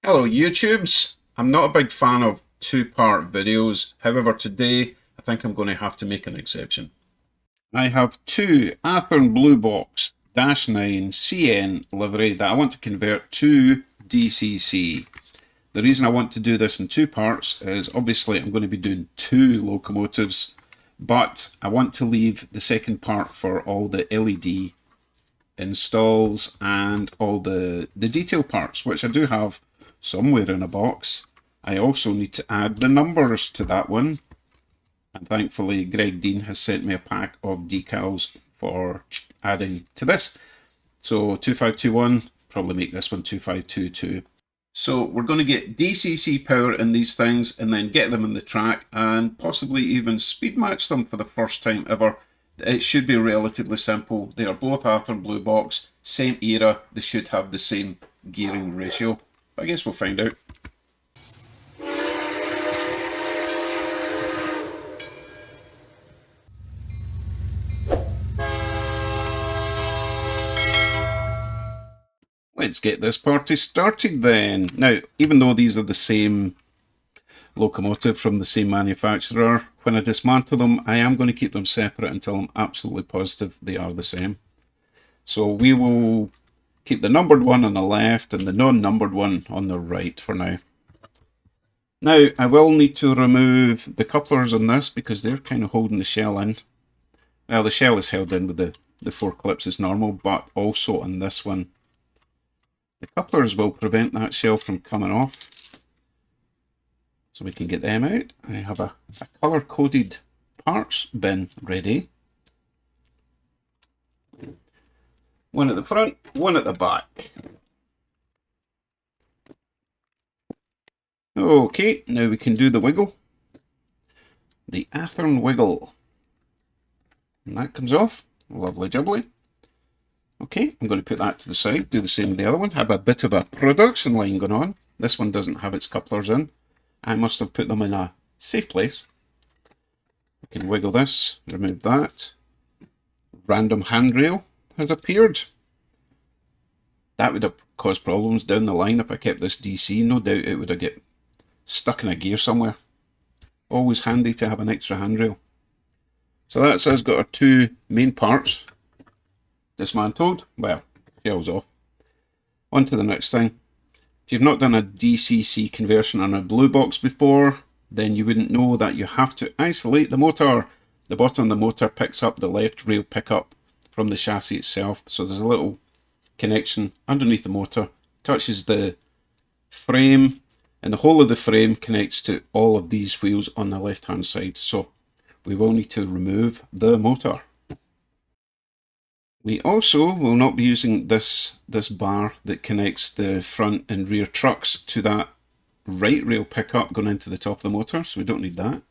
Hello YouTubes! I'm not a big fan of two-part videos, however today I think I'm going to have to make an exception. I have two Athearn Blue Box -9 CN livery that I want to convert to DCC. The reason I want to do this in two parts is obviously I'm going to be doing two locomotives, but I want to leave the second part for all the LED installs and all the detail parts, which I do have somewhere in a box. I also need to add the numbers to that one, and thankfully Greg Dean has sent me a pack of decals for adding to this. So 2521, probably make this one 2522. So we're going to get DCC power in these things and then get them in the track and possibly even speed match them for the first time ever. It should be relatively simple. They are both Athearn Blue Box, same era, they should have the same gearing ratio. I guess we'll find out. Let's get this party started then. Now, even though these are the same locomotive from the same manufacturer, when I dismantle them, I am going to keep them separate until I'm absolutely positive they are the same. So we will keep the numbered one on the left and the non-numbered one on the right for now. Now, I will need to remove the couplers on this because they're kind of holding the shell in. Well, the shell is held in with the four clips as normal, but also on this one, the couplers will prevent that shell from coming off. So we can get them out. I have a colour-coded parts bin ready. One at the front, one at the back. Okay, now we can do the wiggle. The Athearn wiggle. And that comes off. Lovely jubbly. Okay, I'm going to put that to the side, do the same with the other one. Have a bit of a production line going on. This one doesn't have its couplers in. I must have put them in a safe place. I can wiggle this, remove that. Random handrail has appeared. That would have caused problems down the line if I kept this DC. No doubt it would have get stuck in a gear somewhere. Always handy to have an extra handrail. So that's us got our two main parts dismantled. Well, shells off. On to the next thing. If you've not done a DCC conversion on a blue box before, then you wouldn't know that you have to isolate the motor. The bottom of the motor picks up the left rail pickup from the chassis itself. So there's a little connection underneath the motor, touches the frame, and the whole of the frame connects to all of these wheels on the left hand side. So we will need to remove the motor. We also will not be using this bar that connects the front and rear trucks to that right rail pickup going into the top of the motor, so we don't need that.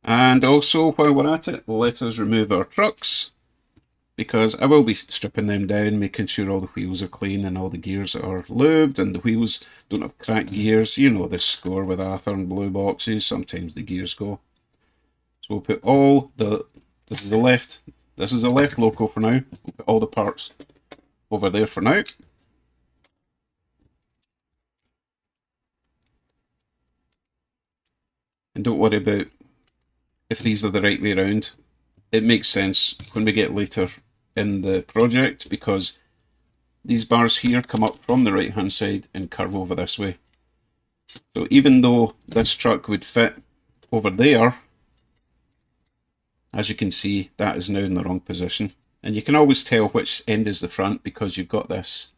And also, while we're at it, let us remove our trucks, because I will be stripping them down, making sure all the wheels are clean and all the gears are lubed and the wheels don't have cracked gears. You know the score with Athearn Blue Boxes, sometimes the gears go. So we'll put all this is the left loco for now. We'll put all the parts over there for now. And don't worry about if these are the right way around. It makes sense when we get later in the project because these bars here come up from the right hand side and curve over this way. So even though this truck would fit over there, as you can see, that is now in the wrong position. And you can always tell which end is the front because you've got this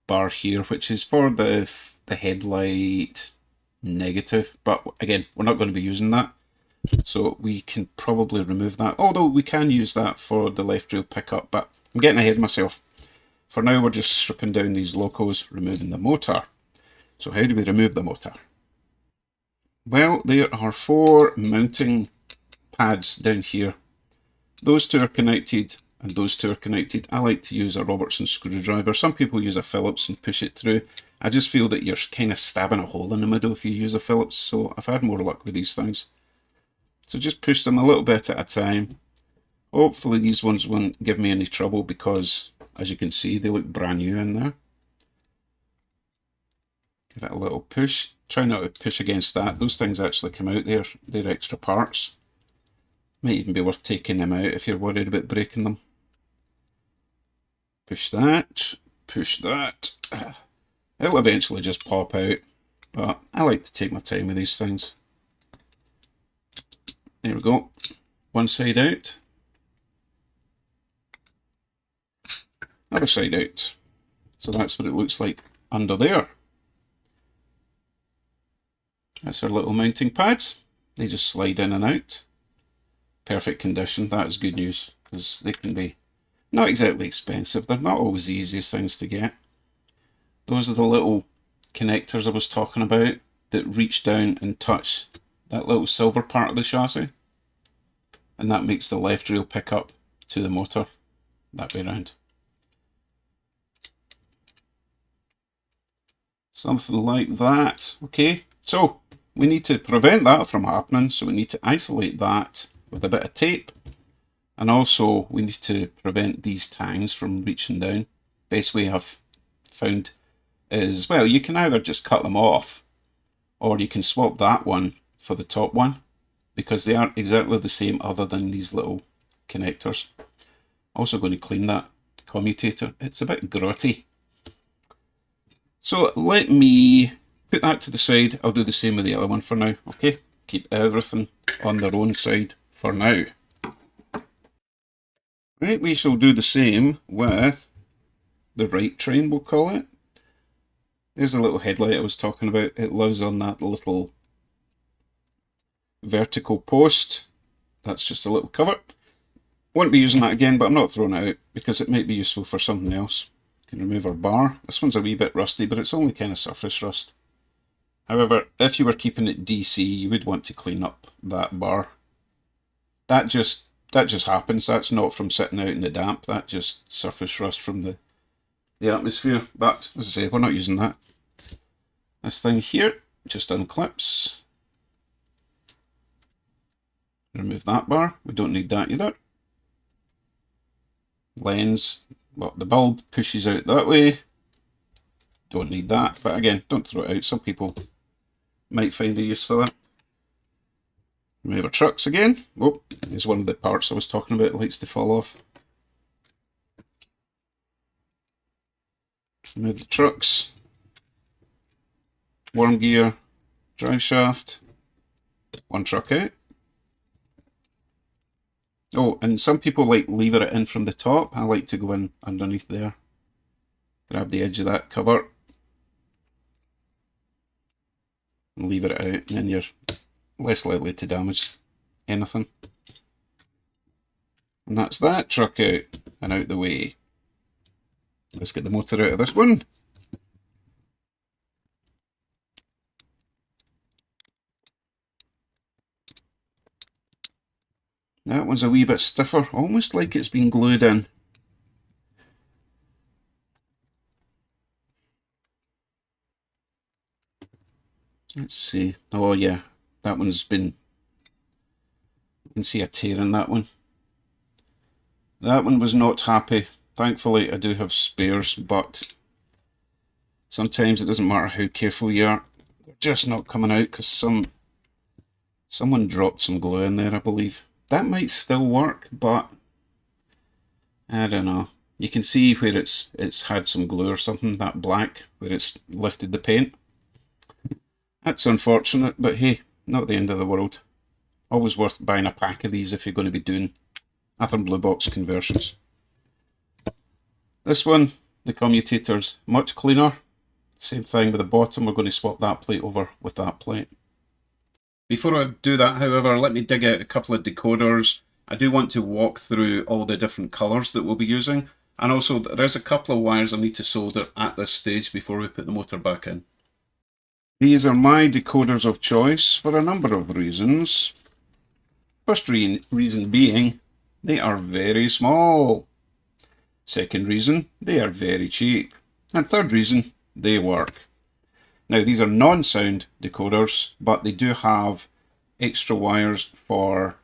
bar here, which is for the headlight negative. But again, we're not going to be using that. So we can probably remove that. Although we can use that for the left rail pickup, but I'm getting ahead of myself. For now, we're just stripping down these locos, removing the motor. So how do we remove the motor? Well, there are four mounting pads down here. Those two are connected and those two are connected. I like to use a Robertson screwdriver. Some people use a Phillips and push it through. I just feel that you're kind of stabbing a hole in the middle if you use a Phillips, so I've had more luck with these things. So just push them a little bit at a time. Hopefully these ones won't give me any trouble because, as you can see, they look brand new in there. Give it a little push. Try not to push against that. Those things actually come out there. They're extra parts. Might even be worth taking them out if you're worried about breaking them. Push that. Push that. It'll eventually just pop out, but I like to take my time with these things. There we go. One side out. Other side out. So that's what it looks like under there. That's our little mounting pads. They just slide in and out. Perfect condition. That is good news, because they can be not exactly expensive. They're not always the easiest things to get. Those are the little connectors I was talking about that reach down and touch that little silver part of the chassis. And that makes the left rail pick up to the motor that way around. Something like that. Okay, so we need to prevent that from happening, so we need to isolate that with a bit of tape, and also we need to prevent these tangs from reaching down. Best way I've found is, well, you can either just cut them off, or you can swap that one for the top one, because they aren't exactly the same other than these little connectors. Also going to clean that commutator. It's a bit grotty. So let me put that to the side. I'll do the same with the other one for now. Okay, keep everything on their own side for now. Right, we shall do the same with the right train, we'll call it. There's a little headlight I was talking about. It lives on that little vertical post. That's just a little cover. Won't be using that again, but I'm not throwing it out because it might be useful for something else. Can remove our bar. This one's a wee bit rusty, but it's only kind of surface rust. However, if you were keeping it DC, you would want to clean up that bar. That just happens. That's not from sitting out in the damp. That just surface rust from the atmosphere. But as I say, we're not using that. This thing here just unclips. Remove that bar. We don't need that either. Lens. Well, the bulb pushes out that way. Don't need that, but again, don't throw it out. Some people might find a use for that. Remove our trucks again. Oh, here's one of the parts I was talking about. It likes to fall off. Remove the trucks. Worm gear. Drive shaft. One truck out. Oh, and some people like lever it in from the top. I like to go in underneath there. Grab the edge of that cover. And lever it out, and then you're less likely to damage anything. And that's that truck out and out the way. Let's get the motor out of this one. That one's a wee bit stiffer, almost like it's been glued in. Let's see. Oh yeah, that one's been... You can see a tear in that one. That one was not happy. Thankfully, I do have spares, but sometimes it doesn't matter how careful you are. They're just not coming out because someone dropped some glue in there, I believe. That might still work, but I don't know. You can see where it's had some glue or something, that black, where it's lifted the paint. That's unfortunate, but hey, not the end of the world. Always worth buying a pack of these if you're going to be doing Athearn Blue Box conversions. This one, the commutator's much cleaner. Same thing with the bottom, we're going to swap that plate over with that plate. Before I do that, however, let me dig out a couple of decoders. I do want to walk through all the different colours that we'll be using, and also there is a couple of wires I need to solder at this stage before we put the motor back in. These are my decoders of choice for a number of reasons. First reason being, they are very small. Second reason, they are very cheap. And third reason, they work. Now these are non-sound decoders, but they do have extra wires for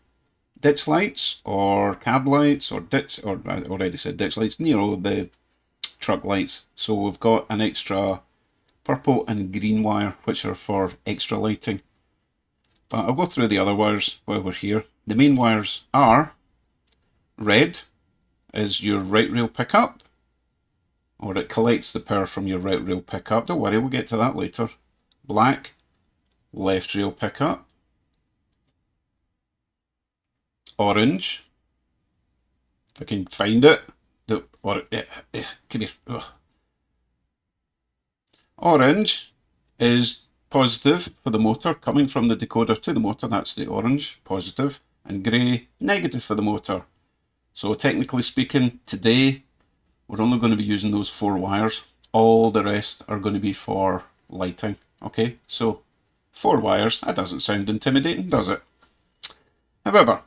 ditch lights or cab lights or I already said ditch lights, you know, the truck lights. So we've got an extra purple and green wire, which are for extra lighting. But I'll go through the other wires while we're here. The main wires are red is your right rail pickup, or it collects the power from your right rail pickup. Don't worry, we'll get to that later. Black, left rail pickup. Orange, if I can find it. Come here. Ugh. Orange is positive for the motor, coming from the decoder to the motor, that's the orange, positive, and grey, negative for the motor. So technically speaking, today, we're only going to be using those 4 wires. All the rest are going to be for lighting. Okay, so 4 wires, that doesn't sound intimidating, does it? However,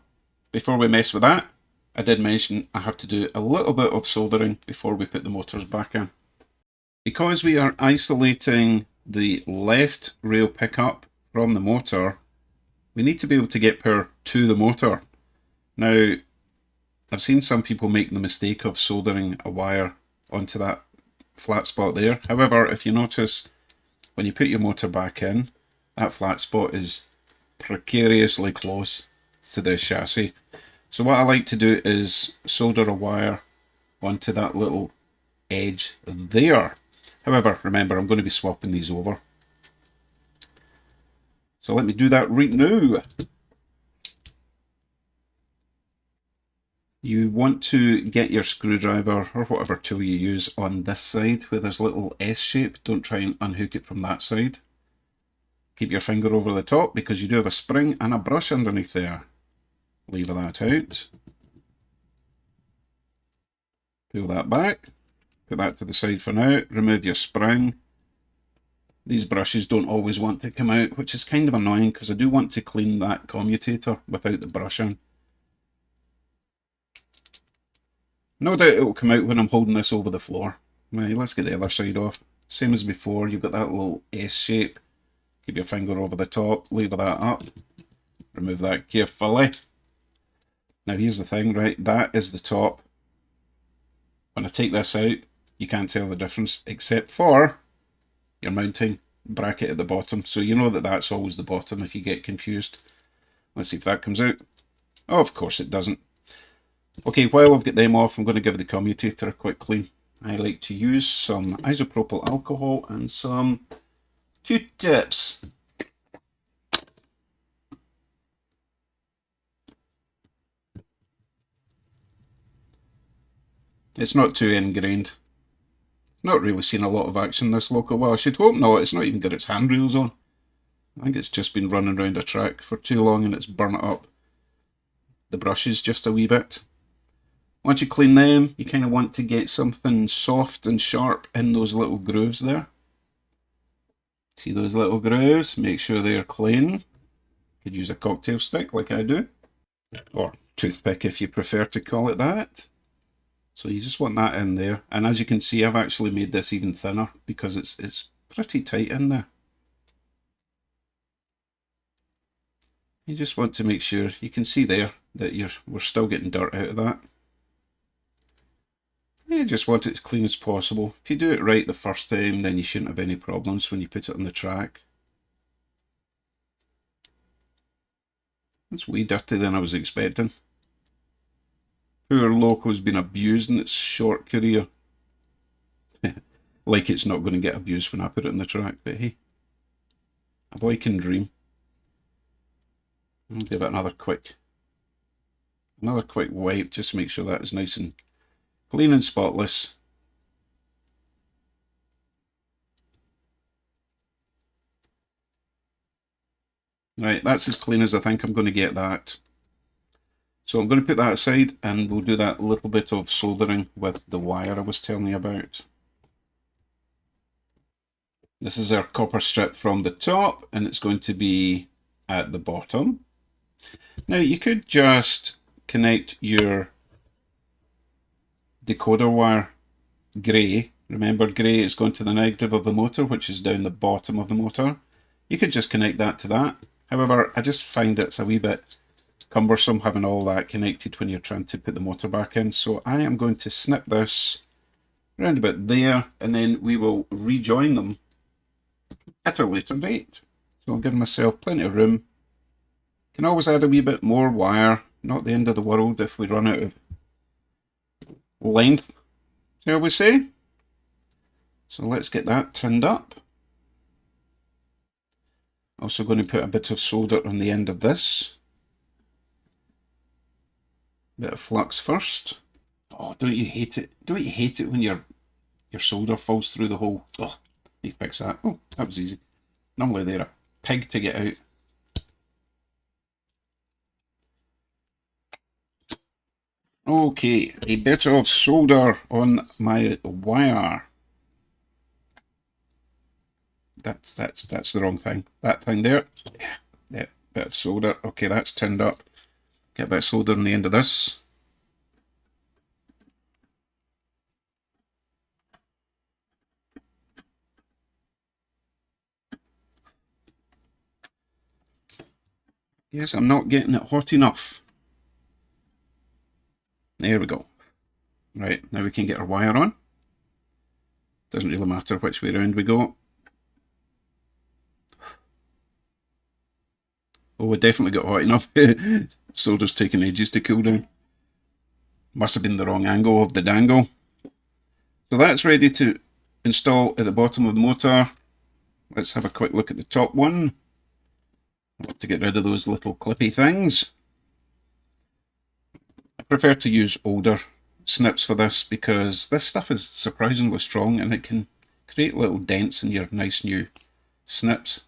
before we mess with that, I did mention I have to do a little bit of soldering before we put the motors back in. Because we are isolating the left rail pickup from the motor, we need to be able to get power to the motor. Now, I've seen some people make the mistake of soldering a wire onto that flat spot there. However, if you notice, when you put your motor back in, that flat spot is precariously close to the chassis. So what I like to do is solder a wire onto that little edge there. However, remember, I'm going to be swapping these over. So let me do that right now. You want to get your screwdriver or whatever tool you use on this side where there's a little S shape. Don't try and unhook it from that side. Keep your finger over the top because you do have a spring and a brush underneath there. Leave that out. Pull that back. Put that to the side for now. Remove your spring. These brushes don't always want to come out, which is kind of annoying because I do want to clean that commutator without the brushing. No doubt it will come out when I'm holding this over the floor. Right, let's get the other side off. Same as before, you've got that little S shape. Keep your finger over the top, lever that up. Remove that carefully. Now here's the thing, right, that is the top. When I take this out, you can't tell the difference, except for your mounting bracket at the bottom. So you know that that's always the bottom if you get confused. Let's see if that comes out. Oh, of course it doesn't. Okay, while I've got them off, I'm going to give the commutator a quick clean. I like to use some isopropyl alcohol and some Q-tips. It's not too ingrained. Not really seen a lot of action this loco. Well, I should hope not. It's not even got its handrails on. I think it's just been running around a track for too long and it's burnt up the brushes just a wee bit. Once you clean them, you kind of want to get something soft and sharp in those little grooves there. See those little grooves? Make sure they're clean. You could use a cocktail stick like I do. Or toothpick if you prefer to call it that. So you just want that in there. And as you can see, I've actually made this even thinner because it's pretty tight in there. You just want to make sure, you can see there that we're still getting dirt out of that. You just want it as clean as possible. If you do it right the first time, then you shouldn't have any problems when you put it on the track. It's way dirtier than I was expecting. Poor Loco's been abused in its short career. Like it's not going to get abused when I put it on the track, but hey, a boy can dream. I'll give it another quick wipe, just to make sure that is nice and clean and spotless. Right, that's as clean as I think I'm going to get that. So I'm going to put that aside and we'll do that little bit of soldering with the wire I was telling you about. This is our copper strip from the top and it's going to be at the bottom. Now you could just connect your decoder wire grey. Remember, grey is going to the negative of the motor, which is down the bottom of the motor. You could just connect that to that. However, I just find it's a wee bit cumbersome having all that connected when you're trying to put the motor back in. So I am going to snip this around about there and then we will rejoin them at a later date. So I'm giving myself plenty of room. Can always add a wee bit more wire, not the end of the world if we run out of length, shall we say. So let's get that tinned up. Also going to put a bit of solder on the end of this. Bit of flux first. Oh, don't you hate it? Don't you hate it when your solder falls through the hole? Oh, you fix that. Oh, that was easy. Normally they're a pig to get out. Okay, a bit of solder on my wire. That's the wrong thing. That thing there. Yeah, bit of solder. Okay, that's tinned up. Get a bit of solder on the end of this. Yes, I'm not getting it hot enough. There we go. Right, now we can get our wire on. Doesn't really matter which way around we go. Oh, it definitely got hot enough. Solder's taking ages to cool down. Must have been the wrong angle of the dangle. So that's ready to install at the bottom of the motor. Let's have a quick look at the top one. I want to get rid of those little clippy things. I prefer to use older snips for this because this stuff is surprisingly strong and it can create little dents in your nice new snips.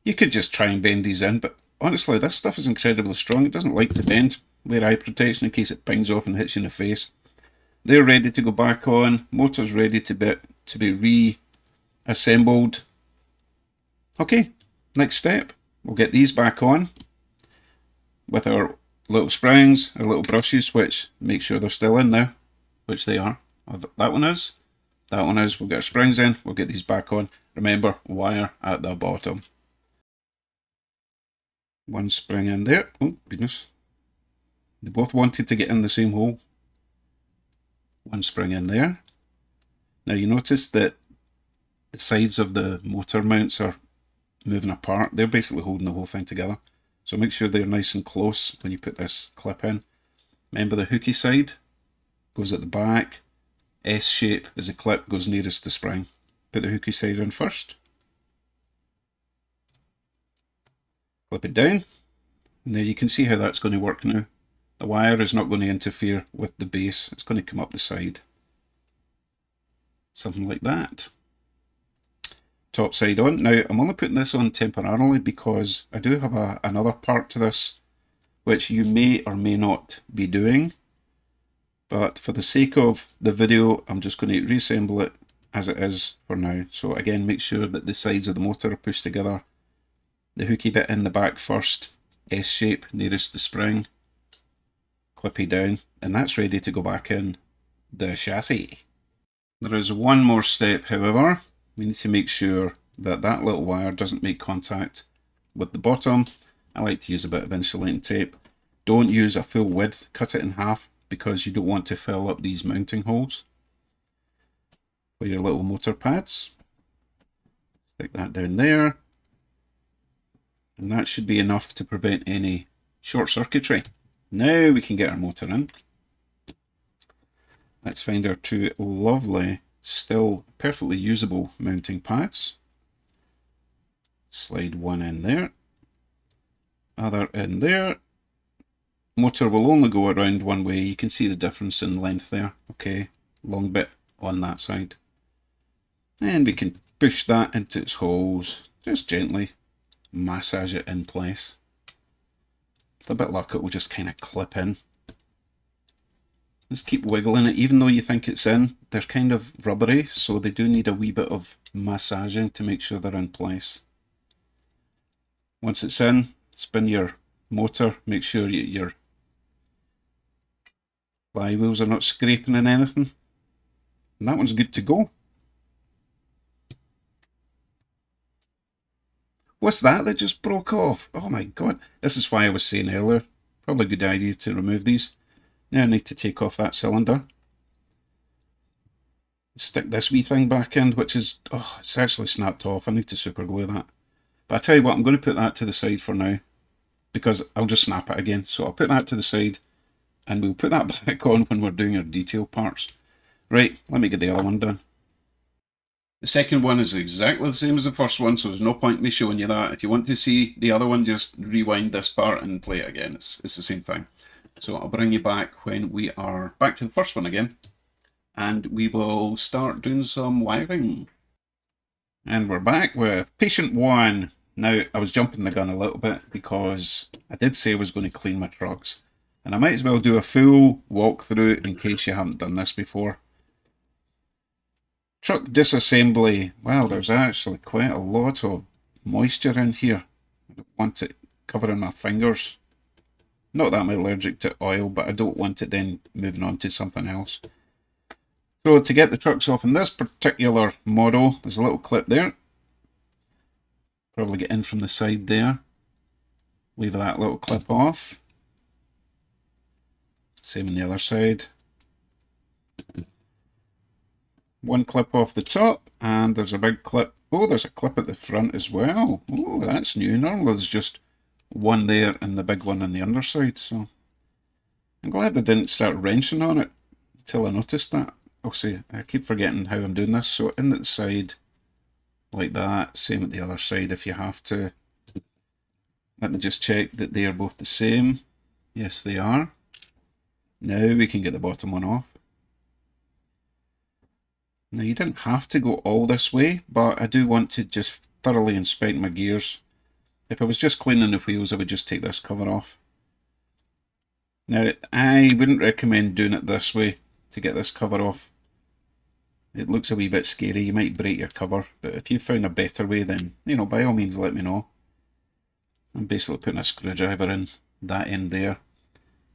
You could just try and bend these in, but honestly this stuff is incredibly strong. It doesn't like to bend. Wear eye protection in case it pings off and hits you in the face. They're ready to go back on. Motor's ready to be reassembled. Okay, next step. We'll get these back on with our little springs, our little brushes, which make sure they're still in there, which they are. That one is. That one is. We'll get our springs in. We'll get these back on. Remember, wire at the bottom. One spring in there. Oh, goodness. They both wanted to get in the same hole. One spring in there. Now you notice that the sides of the motor mounts are moving apart. They're basically holding the whole thing together. So make sure they're nice and close when you put this clip in. Remember the hooky side goes at the back. S shape as the clip goes nearest the spring. Put the hooky side in first. Clip it down. Now you can see how that's going to work now. The wire is not going to interfere with the base. It's going to come up the side. Something like that. Top side on. Now I'm only putting this on temporarily because I do have another part to this which you may or may not be doing, but for the sake of the video I'm just going to reassemble it as it is for now. So again, make sure that the sides of the motor are pushed together. The hooky bit in the back first, S shape nearest the spring, clippy down, and that's ready to go back in the chassis. There is one more step, however. We need to make sure that that little wire doesn't make contact with the bottom. I like to use a bit of insulating tape. Don't use a full width, cut it in half because you don't want to fill up these mounting holes for your little motor pads. Stick that down there. And that should be enough to prevent any short circuitry. Now we can get our motor in. Let's find our two lovely, still perfectly usable mounting pads. Slide one in there, other in there. Motor will only go around one way. You can see the difference in length there. Okay, long bit on that side. And we can push that into its holes, just gently massage it in place. With a bit of luck it will just kind of clip in. Just keep wiggling it, even though you think it's in, they're kind of rubbery, so they do need a wee bit of massaging to make sure they're in place. Once it's in, spin your motor, make sure your flywheels are not scraping in anything. And that one's good to go. What's that just broke off? Oh my god, this is why I was saying earlier, probably a good idea to remove these. Now I need to take off that cylinder. stick this wee thing back in, which is, oh, it's actually snapped off. I need to super glue that. But I tell you what, I'm going to put that to the side for now, because I'll just snap it again. So I'll put that to the side, and we'll put that back on when we're doing our detail parts. Right, let me get the other one done. The second one is exactly the same as the first one, so there's no point in me showing you that. If you want to see the other one, just rewind this part and play it again. It's the same thing. So I'll bring you back when we are back to the first one again, and we will start doing some wiring. And we're back with patient one. Now, I was jumping the gun a little bit because I did say I was going to clean my trucks, and I might as well do a full walkthrough in case you haven't done this before. Truck disassembly. Well, there's actually quite a lot of moisture in here. I don't want it covering my fingers. Not that I'm allergic to oil, but I don't want it then moving on to something else. So to get the trucks off in this particular model, there's a little clip there. Probably get in from the side there. Leave that little clip off. Same on the other side. One clip off the top, and there's a big clip. Oh, there's a clip at the front as well. Oh, that's new. Normally there's just one there and the big one on the underside. So I'm glad I didn't start wrenching on it until I noticed that. I'll see, I keep forgetting how I'm doing this. So in at the side, like that. Same at the other side if you have to. Let me just check that they are both the same. Yes, they are. Now we can get the bottom one off. Now you didn't have to go all this way, but I do want to just thoroughly inspect my gears. If I was just cleaning the wheels, I would just take this cover off. Now, I wouldn't recommend doing it this way to get this cover off. It looks a wee bit scary, you might break your cover, but if you found a better way, then, you know, by all means let me know. I'm basically putting a screwdriver in that end there,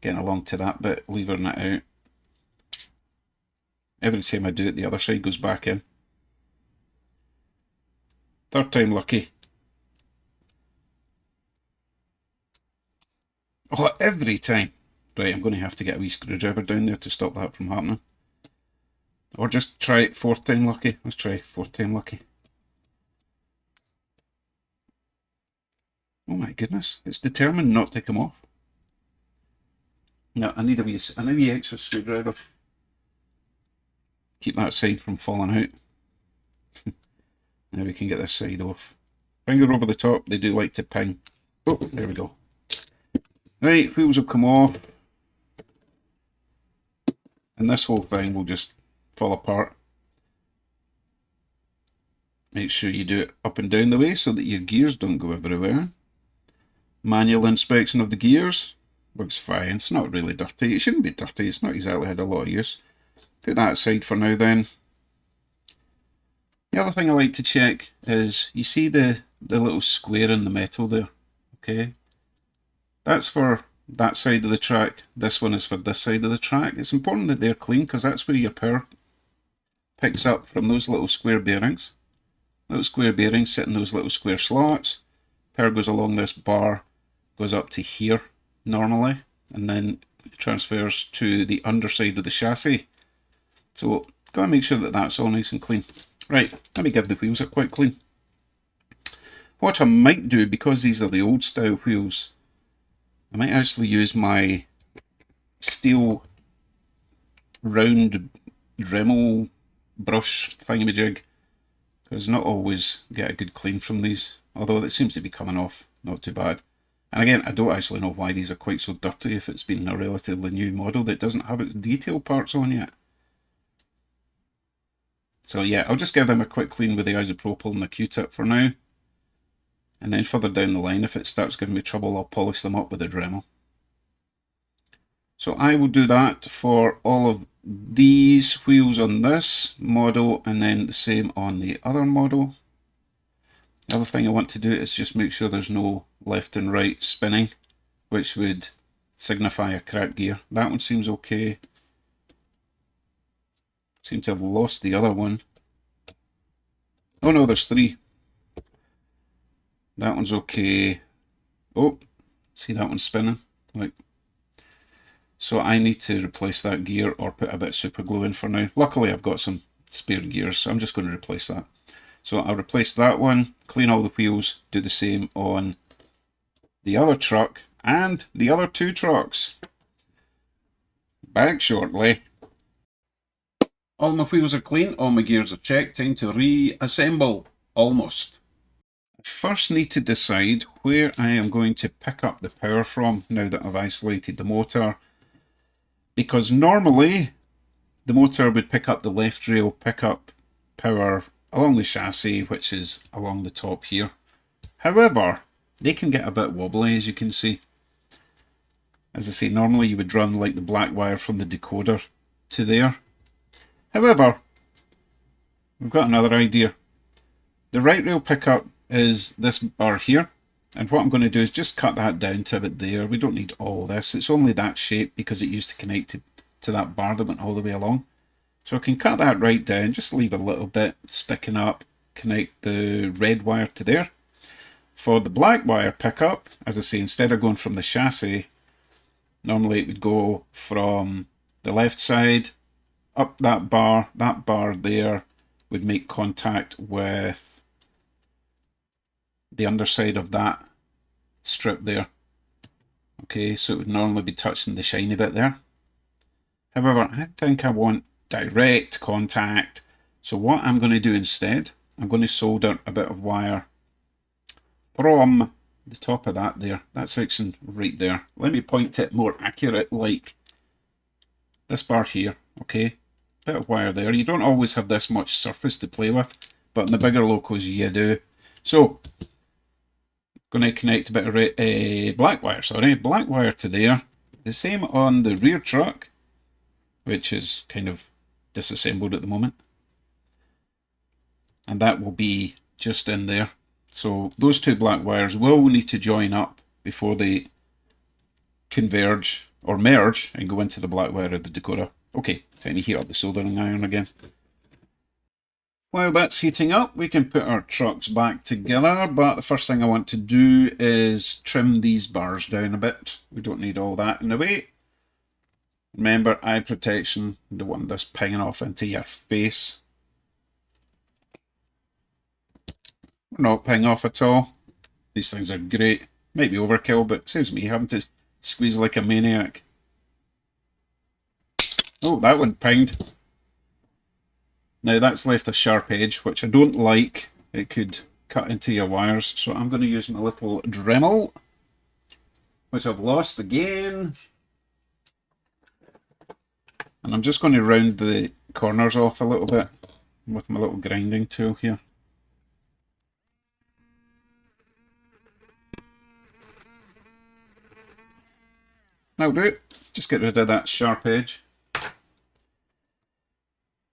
getting along to that bit, levering it out. Every time I do it, the other side goes back in. Third time lucky. Oh, every time. Right, I'm going to have to get a wee screwdriver down there to stop that from happening. Or just try it fourth time lucky. Let's try fourth time lucky. Oh my goodness, it's determined not to come off. No, I need a wee extra screwdriver. Keep that side from falling out. Now we can get this side off. Finger over the top, they do like to ping. Oh, there we go. Right, wheels will come off. And this whole thing will just fall apart. Make sure you do it up and down the way so that your gears don't go everywhere. Manual inspection of the gears. Looks fine. It's not really dirty. It shouldn't be dirty. It's not exactly had a lot of use. Put that aside for now then. The other thing I like to check is, you see the little square in the metal there? Okay. That's for that side of the track. This one is for this side of the track. It's important that they're clean because that's where your power picks up from those little square bearings. Little square bearings sit in those little square slots. Power goes along this bar, goes up to here normally, and then transfers to the underside of the chassis. So gotta make sure that that's all nice and clean. Right, let me give the wheels a quick clean. What I might do, because these are the old style wheels, I might actually use my steel round Dremel brush thingamajig, because not always get a good clean from these, although it seems to be coming off not too bad. And again, I don't actually know why these are quite so dirty if it's been a relatively new model that doesn't have its detail parts on yet. So yeah, I'll just give them a quick clean with the isopropyl and the Q-tip for now. And then further down the line, if it starts giving me trouble, I'll polish them up with a Dremel. So I will do that for all of these wheels on this model, and then the same on the other model. The other thing I want to do is just make sure there's no left and right spinning, which would signify a cracked gear. That one seems okay. Seem to have lost the other one. Oh no, there's three. That one's okay. Oh, see that one spinning? Like, so I need to replace that gear or put a bit of super glue in for now. Luckily I've got some spare gears, so I'm just going to replace that. So I'll replace that one, clean all the wheels, do the same on the other truck and the other two trucks. Back shortly. All my wheels are clean, all my gears are checked, time to reassemble. Almost. I first need to decide where I am going to pick up the power from now that I've isolated the motor. Because normally the motor would pick up the left rail, pick up power along the chassis, which is along the top here. However, they can get a bit wobbly, as you can see. As I say, normally you would run like the black wire from the decoder to there. However, we've got another idea. The right rail pickup is this bar here, and what I'm going to do is just cut that down to about there. We don't need all this. It's only that shape because it used to connect to that bar that went all the way along. So I can cut that right down, just leave a little bit sticking up, connect the red wire to there. For the black wire pickup, as I say, instead of going from the chassis, normally it would go from the left side up that bar there would make contact with the underside of that strip there. Okay, so it would normally be touching the shiny bit there. However, I think I want direct contact. So what I'm going to do instead, I'm going to solder a bit of wire from the top of that there, that section right there. Let me point it more accurate, like this bar here, okay? Bit of wire there. You don't always have this much surface to play with, but in the bigger locos you do. So, going to connect a bit of black wire to there. The same on the rear truck, which is kind of disassembled at the moment. And that will be just in there. So those two black wires will need to join up before they converge or merge and go into the black wire of the decoder. Okay, time to heat up the soldering iron again. While that's heating up, we can put our trucks back together, but the first thing I want to do is trim these bars down a bit. We don't need all that in the way. Remember, eye protection, don't want this pinging off into your face. Not ping off at all. These things are great. Might be overkill, but saves me having to squeeze like a maniac. Oh, that one pinged. Now that's left a sharp edge, which I don't like. It could cut into your wires, so I'm going to use my little Dremel, which I've lost again. And I'm just going to round the corners off a little bit with my little grinding tool here. That'll do it. Just get rid of that sharp edge.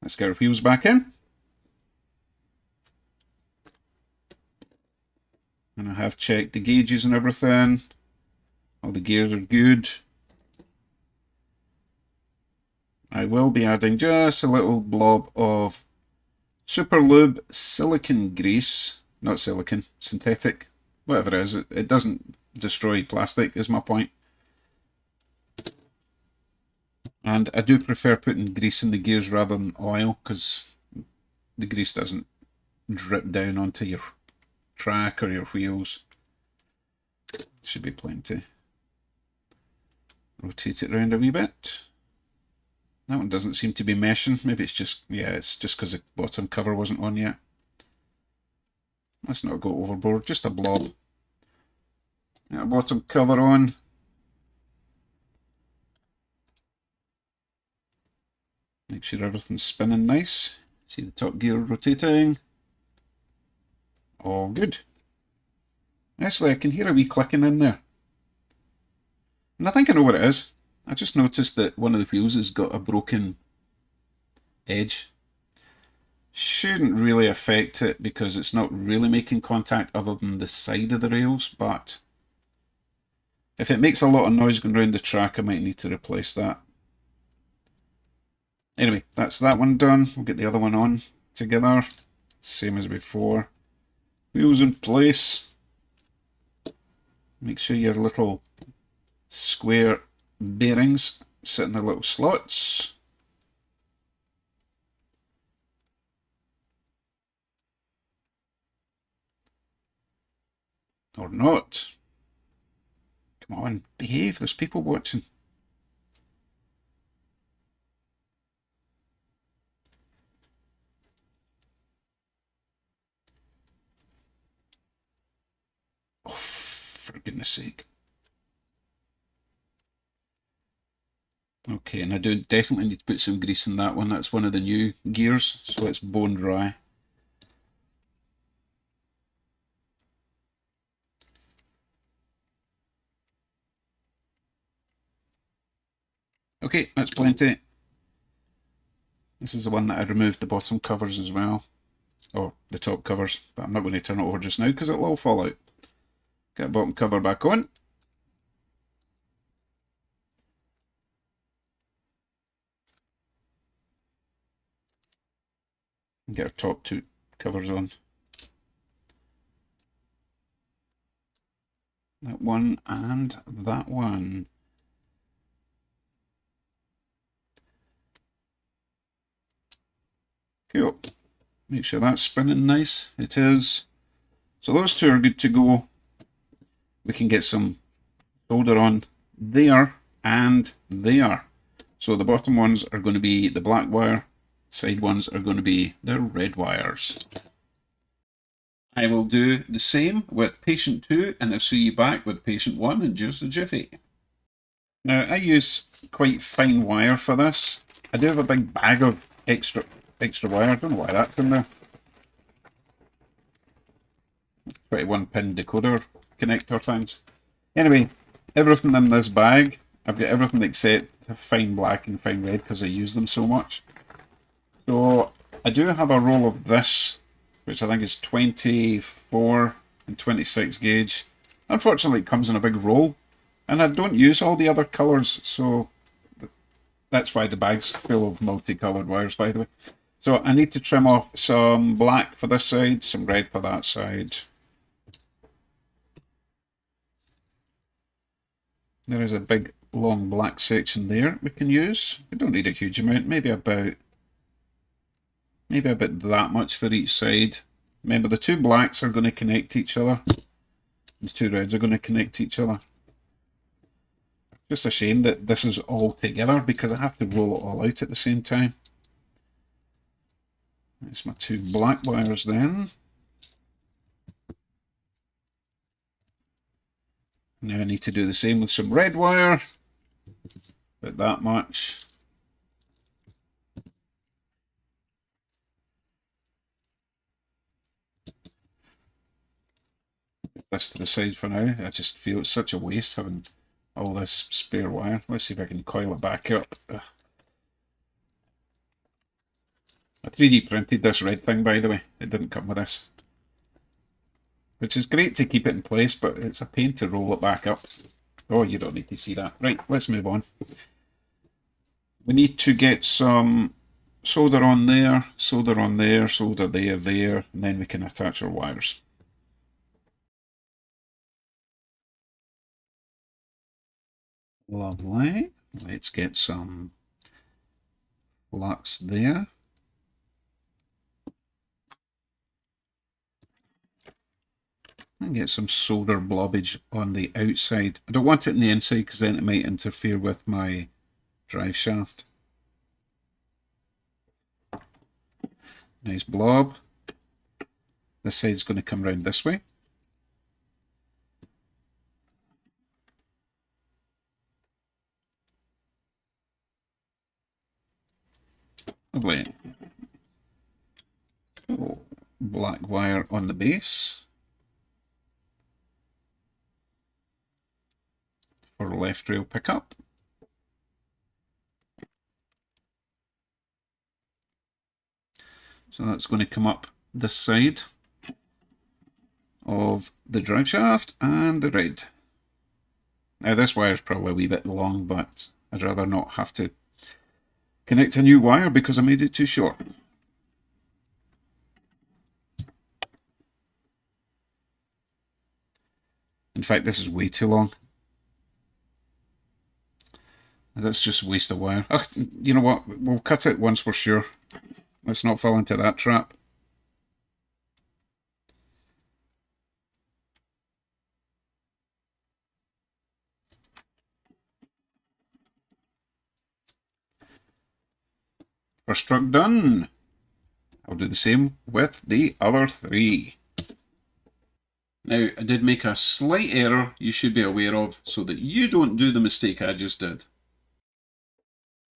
Let's get our wheels back in. And I have checked the gauges and everything. All the gears are good. I will be adding just a little blob of Super Lube silicone grease. Not silicone, synthetic. Whatever it is, it doesn't destroy plastic is my point. And I do prefer putting grease in the gears rather than oil, because the grease doesn't drip down onto your track or your wheels. Should be plenty. Rotate it around a wee bit. That one doesn't seem to be meshing. Maybe it's just, yeah, it's just because the bottom cover wasn't on yet. Let's not go overboard, just a blob. Get a bottom cover on. Make sure everything's spinning nice. See the top gear rotating. All good. Actually, I can hear a wee clicking in there. And I think I know what it is. I just noticed that one of the wheels has got a broken edge. Shouldn't really affect it because it's not really making contact other than the side of the rails, but if it makes a lot of noise going around the track, I might need to replace that. Anyway, that's that one done. We'll get the other one on together. Same as before. Wheels in place. Make sure your little square bearings sit in the little slots. Or not. Come on, behave, there's people watching. Oh, for goodness sake. Okay, and I do definitely need to put some grease in that one. That's one of the new gears, so it's bone dry. Okay, that's plenty. This is the one that I removed the bottom covers as well, or the top covers, but I'm not going to turn it over just now because it'll all fall out. Get the bottom cover back on. And get our top two covers on. That one and that one. Cool. Make sure that's spinning nice. It is. So those two are good to go. We can get some solder on there and there. So the bottom ones are going to be the black wire, side ones are going to be the red wires. I will do the same with patient 2 and I'll see you back with patient 1 in just a jiffy. Now I use quite fine wire for this. I do have a big bag of extra wire. I don't know why that's in there. 21 pin decoder connector things. Anyway, everything in this bag, I've got everything except fine black and fine red because I use them so much. So I do have a roll of this, which I think is 24 and 26 gauge. Unfortunately, it comes in a big roll, and I don't use all the other colours, so that's why the bag's full of multicoloured wires, by the way. So I need to trim off some black for this side, some red for that side. There is a big long black section there we can use. We don't need a huge amount, maybe about that much for each side. Remember, the two blacks are going to connect to each other. The two reds are going to connect to each other. Just a shame that this is all together because I have to roll it all out at the same time. There's my two black wires then. Now I need to do the same with some red wire. About that much. This to the side for now. I just feel it's such a waste having all this spare wire. Let's see if I can coil it back up. I 3D printed this red thing, by the way. It didn't come with this. Which is great to keep it in place, but it's a pain to roll it back up. Oh, you don't need to see that. Right, let's move on. We need to get some solder on there, solder on there, solder there, there, and then we can attach our wires. Lovely. Let's get some flux there. And get some solder blobbage on the outside. I don't want it in the inside because then it might interfere with my drive shaft. Nice blob. This side's going to come round this way. Lovely. So, black wire on the base. For left rail pickup. So that's going to come up this side of the drive shaft and the red. Now this wire is probably a wee bit long, but I'd rather not have to connect a new wire because I made it too short. In fact, this is way too long. That's just a waste of wire. Ugh, you know what? We'll cut it once we're sure. Let's not fall into that trap. first truck done. I'll do the same with the other 3. Now, I did make a slight error you should be aware of so that you don't do the mistake I just did.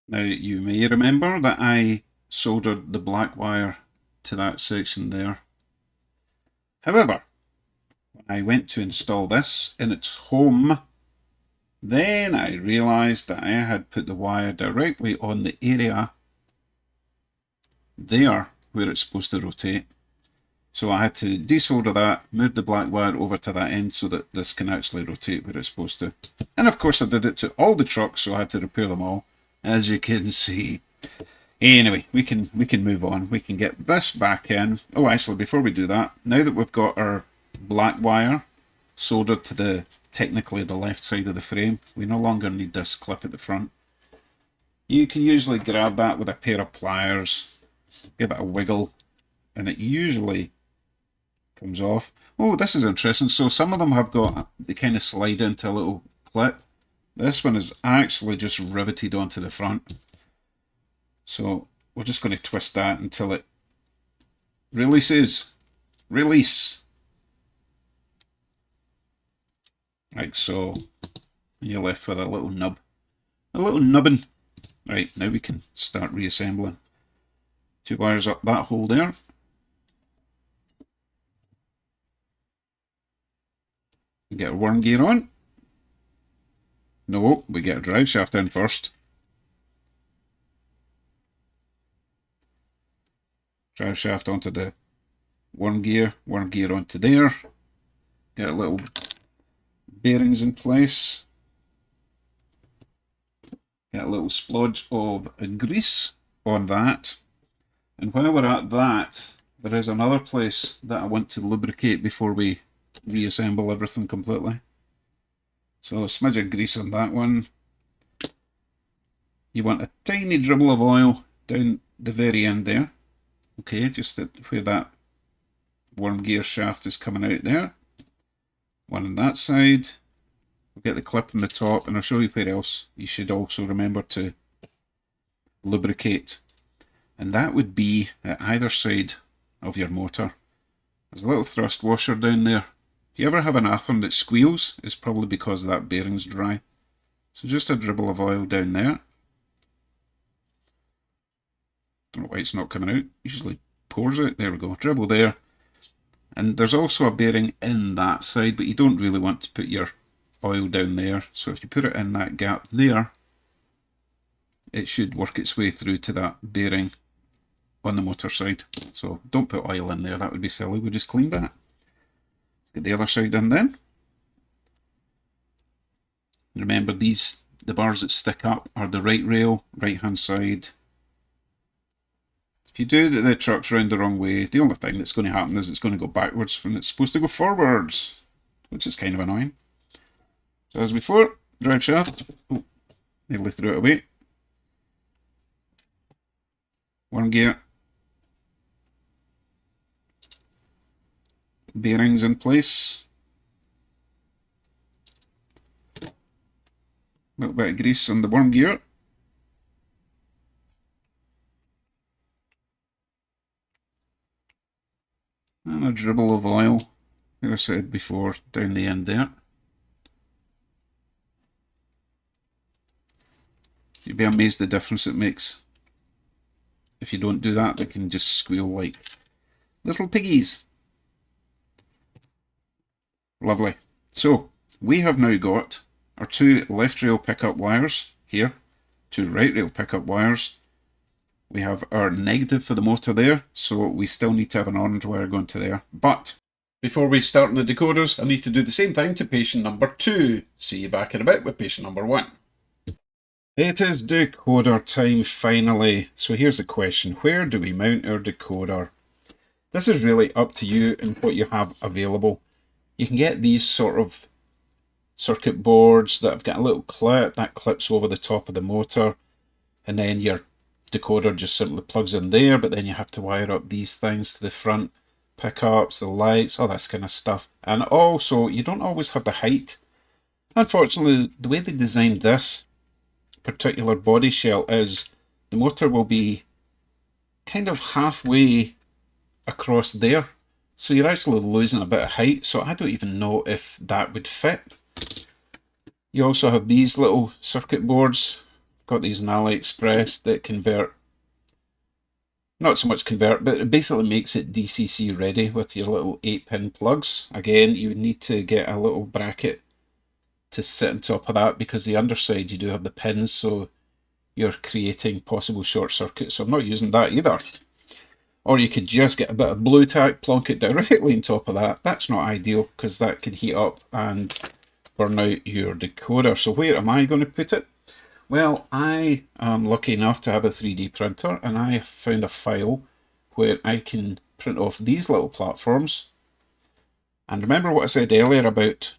Now, you may remember that I soldered the black wire to that section there. However, when I went to install this in its home, then I realised that I had put the wire directly on the area there where it's supposed to rotate. So I had to desolder that, move the black wire over to that end so that this can actually rotate where it's supposed to. And of course I did it to all the trucks, so I had to repair them all, as you can see. Anyway, we can move on. We can get this back in. Oh, actually, before we do that, now that we've got our black wire soldered to technically the left side of the frame, we no longer need this clip at the front. You can usually grab that with a pair of pliers, give it a wiggle, and it usually comes off. Oh, this is interesting. So some of them have got, they kind of slide into a little clip. This one is actually just riveted onto the front. So we're just going to twist that until it releases. Release. Like so. And you're left with a little nub. A little nubbin. Right, now we can start reassembling. 2 wires up that hole there. Get a worm gear on. No, we get a drive shaft in first. Drive shaft onto the worm gear onto there. Get a little bearings in place. Get a little splodge of grease on that. And while we're at that, there is another place that I want to lubricate before we reassemble everything completely. So a smidge of grease on that one. You want a tiny dribble of oil down the very end there. Okay, just where that worm gear shaft is coming out there. One on that side. We'll get the clip on the top, and I'll show you where else you should also remember to lubricate. And that would be at either side of your motor. There's a little thrust washer down there. If you ever have an Athearn that squeals, it's probably because that bearing's dry. So just a dribble of oil down there. Don't know why it's not coming out. Usually pours out. There we go. Dribble there. And there's also a bearing in that side, but you don't really want to put your oil down there. So if you put it in that gap there, it should work its way through to that bearing on the motor side. So don't put oil in there. That would be silly. We'll just clean that. Get the other side in then. Remember, the bars that stick up are the right rail, right hand side. If you do the trucks round the wrong way, the only thing that's going to happen is it's going to go backwards when it's supposed to go forwards, which is kind of annoying. So as before, drive shaft. Oh, nearly threw it away. Worm gear. Bearings in place. A little bit of grease on the worm gear. And a dribble of oil, like I said before, down the end there. You'd be amazed the difference it makes. If you don't do that, they can just squeal like little piggies. Lovely. So, we have now got our 2 left rail pickup wires here, 2 right rail pickup wires. We have our negative for the motor there, so we still need to have an orange wire going to there. But before we start on the decoders, I need to do the same thing to patient number 2. See you back in a bit with patient number 1. It is decoder time finally. So here's the question, where do we mount our decoder? This is really up to you and what you have available. You can get these sort of circuit boards that have got a little clip that clips over the top of the motor, and then your decoder just simply plugs in there, but then you have to wire up these things to the front pickups, the lights, all this kind of stuff. And also, you don't always have the height. Unfortunately, the way they designed this particular body shell is the motor will be kind of halfway across there. So you're actually losing a bit of height, so I don't even know if that would fit. You also have these little circuit boards. Got these on AliExpress that convert, not so much convert, but it basically makes it DCC ready with your little 8-pin plugs. Again, you would need to get a little bracket to sit on top of that, because the underside you do have the pins, so you're creating possible short circuits. So I'm not using that either. Or you could just get a bit of blue tack, plonk it directly on top of that. That's not ideal, because that could heat up and burn out your decoder. So where am I going to put it? Well, I am lucky enough to have a 3D printer, and I found a file where I can print off these little platforms. And remember what I said earlier about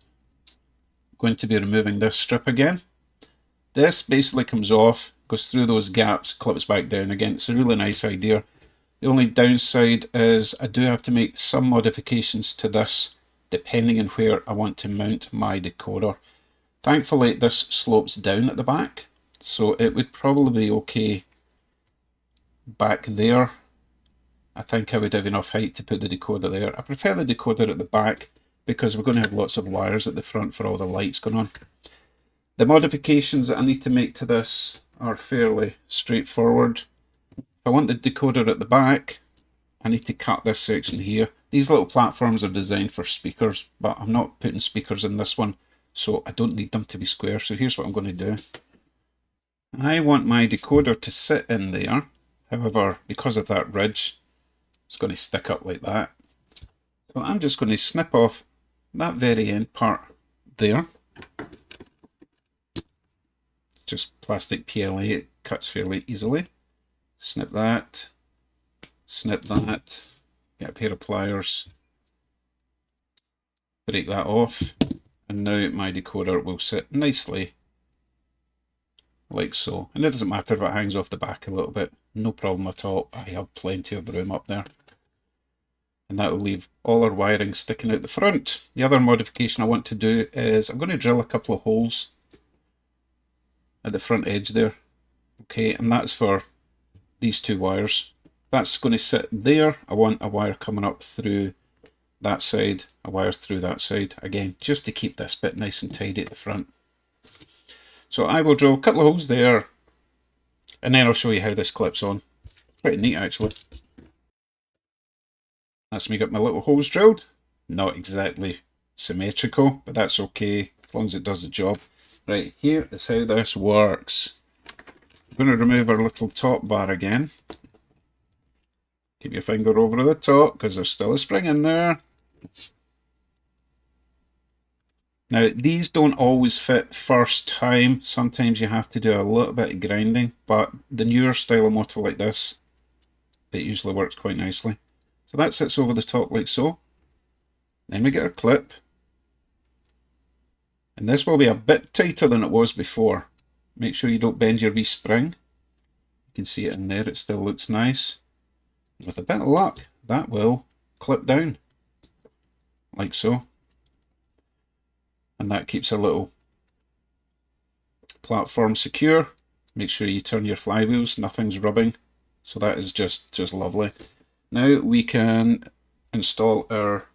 going to be removing this strip again? This basically comes off, goes through those gaps, clips back down again. It's a really nice idea. The only downside is I do have to make some modifications to this depending on where I want to mount my decoder. Thankfully, this slopes down at the back, so it would probably be okay back there. I think I would have enough height to put the decoder there. I prefer the decoder at the back because we're going to have lots of wires at the front for all the lights going on. The modifications that I need to make to this are fairly straightforward. If I want the decoder at the back, I need to cut this section here. These little platforms are designed for speakers, but I'm not putting speakers in this one, so I don't need them to be square. So here's what I'm going to do. I want my decoder to sit in there. However, because of that ridge, it's going to stick up like that. So I'm just going to snip off that very end part there. It's just plastic PLA, it cuts fairly easily. Snip that, get a pair of pliers, break that off, and now my decoder will sit nicely like so. And it doesn't matter if it hangs off the back a little bit, no problem at all. I have plenty of room up there. And that will leave all our wiring sticking out the front. The other modification I want to do is I'm going to drill a couple of holes at the front edge there. Okay, and that's for these two wires. That's going to sit there. I want a wire coming up through that side, a wire through that side. Again, just to keep this bit nice and tidy at the front. So I will drill a couple of holes there, and then I'll show you how this clips on. Pretty neat actually. That's me got my little holes drilled. Not exactly symmetrical, but that's okay, as long as it does the job. Right, here is how this works. I'm going to remove our little top bar again. Keep your finger over the top, because there's still a spring in there. Now, these don't always fit first time. Sometimes you have to do a little bit of grinding, but the newer style of motor like this, it usually works quite nicely. So that sits over the top like so. Then we get our clip. And this will be a bit tighter than it was before. Make sure you don't bend your wee spring. You can see it in there, it still looks nice. With a bit of luck, that will clip down. Like so. And that keeps a little platform secure. Make sure you turn your flywheels, nothing's rubbing. So that is just lovely. Now we can install our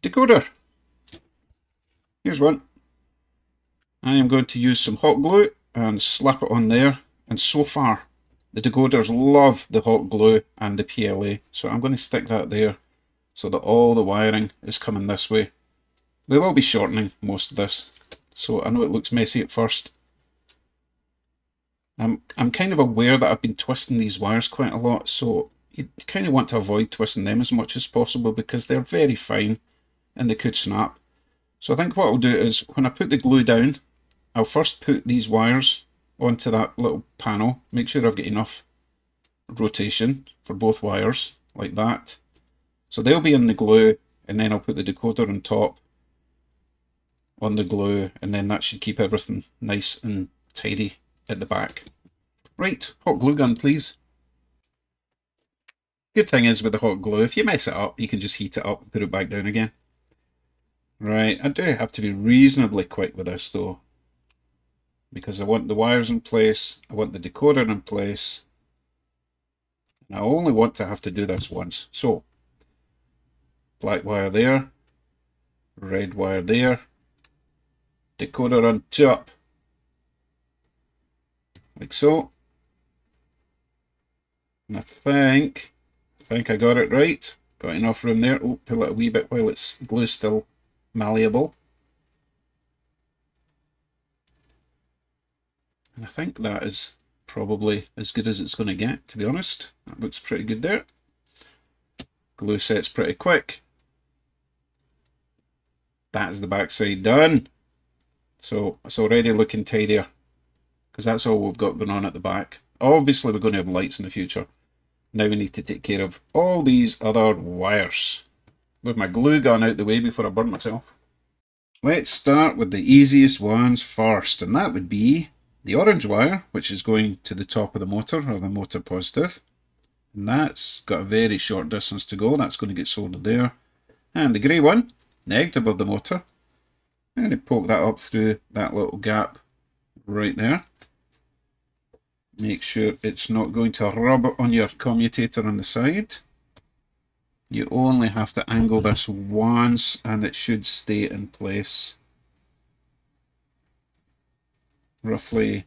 decoder. Here's one. I am going to use some hot glue and slap it on there. And so far, the decoders love the hot glue and the PLA. So I'm going to stick that there so that all the wiring is coming this way. We will be shortening most of this. So I know it looks messy at first. I'm kind of aware that I've been twisting these wires quite a lot, so you kind of want to avoid twisting them as much as possible because they're very fine and they could snap. So I think what I'll do is when I put the glue down, I'll first put these wires onto that little panel, make sure I've got enough rotation for both wires, like that. So they'll be in the glue, and then I'll put the decoder on top on the glue, and then that should keep everything nice and tidy at the back. Right, hot glue gun please. Good thing is with the hot glue, if you mess it up, you can just heat it up and put it back down again. Right, I do have to be reasonably quick with this though, because I want the wires in place, I want the decoder in place, And I only want to have to do this once. So, black wire there, red wire there, decoder on top, like so. And I think I got it right. Got enough room there. Oh, pull it a wee bit while its glue's still malleable. And I think that is probably as good as it's going to get, to be honest. That looks pretty good there. Glue sets pretty quick. That's the backside done. So it's already looking tidier, because that's all we've got going on at the back. Obviously we're going to have lights in the future. Now we need to take care of all these other wires. With my glue gun out the way before I burn myself. Let's start with the easiest ones first, and that would be the orange wire, which is going to the top of the motor, or the motor positive. And that's got a very short distance to go. That's going to get soldered there. And the grey one, negative of the motor. I'm going to poke that up through that little gap right there. Make sure it's not going to rub on your commutator on the side. You only have to angle this once and it should stay in place. Roughly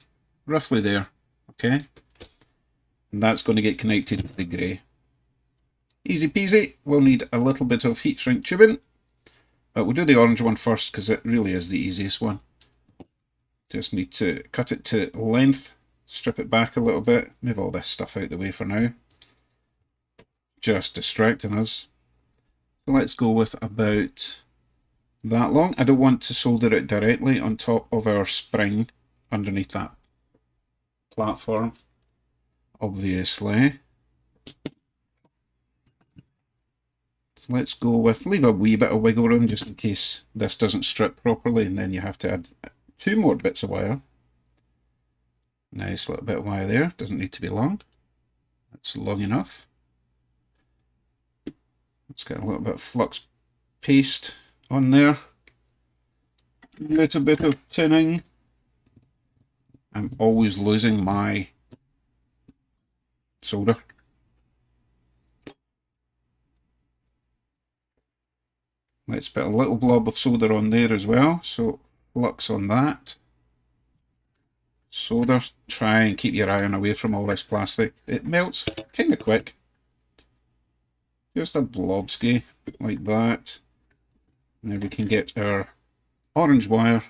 there, okay? And that's going to get connected to the grey. Easy peasy. We'll need a little bit of heat shrink tubing, but we'll do the orange one first because it really is the easiest one. Just need to cut it to length, strip it back a little bit, move all this stuff out the way for now. Just distracting us. So let's go with about that long. I don't want to solder it directly on top of our spring underneath that platform, obviously. So let's go with, leave a wee bit of wiggle room just in case this doesn't strip properly, and then you have to add 2 more bits of wire. Nice little bit of wire there, doesn't need to be long. That's long enough. Let's get a little bit of flux paste on there. A little bit of tinning. I'm always losing my solder. Let's put a little blob of solder on there as well. So flux on that. Solder. Try and keep your iron away from all this plastic. It melts kind of quick. Just a blobski like that. Now we can get our orange wire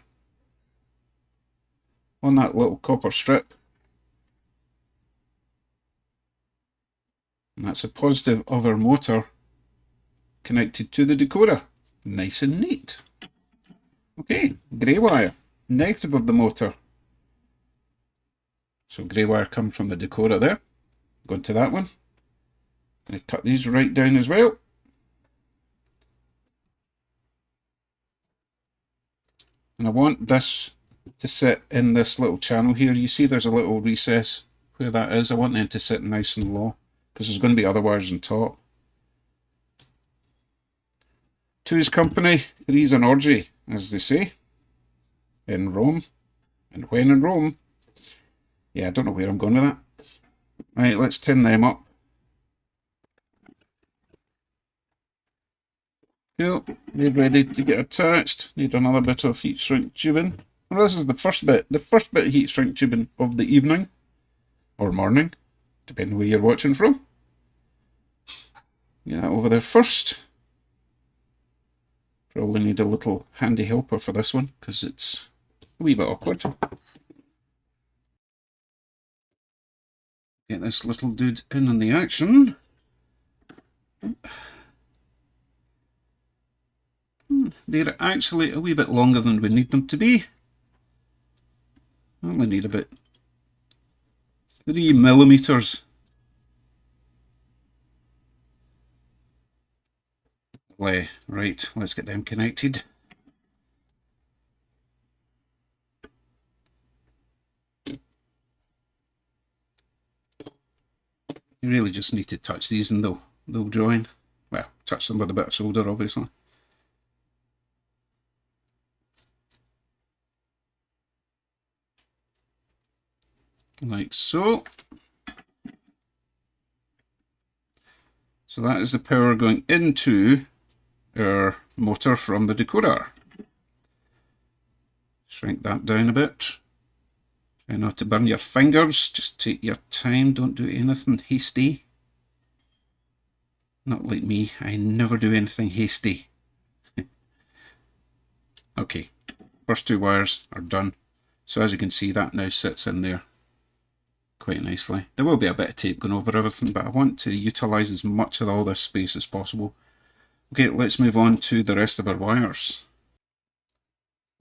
on that little copper strip. And that's a positive of our motor connected to the decoder. Nice and neat. Okay, grey wire, negative of the motor. So grey wire comes from the decoder there. Go into that one. I cut these right down as well. And I want this to sit in this little channel here. You see there's a little recess where that is. I want them to sit nice and low because there's going to be other wires on top. 2's company, 3's an orgy, as they say in Rome. And when in Rome. Yeah, I don't know where I'm going with that. Right, let's tin them up. Cool, they're ready to get attached. Need another bit of heat shrink tubing. Well, this is the first bit of heat shrink tubing of the evening or morning, depending where you're watching from. Get that over there first. Probably need a little handy helper for this one because it's a wee bit awkward. Get this little dude in on the action. They're actually a wee bit longer than we need them to be. I only need about 3 millimeters. Right, let's get them connected. You really just need to touch these and they'll join. Well, touch them with a bit of solder, obviously. Like so. So that is the power going into our motor from the decoder. Shrink that down a bit. Try not to burn your fingers, just take your time, don't do anything hasty. Not like me, I never do anything hasty. Okay, first two wires are done. So as you can see, that now sits in there quite nicely. There will be a bit of tape going over everything, but I want to utilise as much of all this space as possible. Okay, let's move on to the rest of our wires.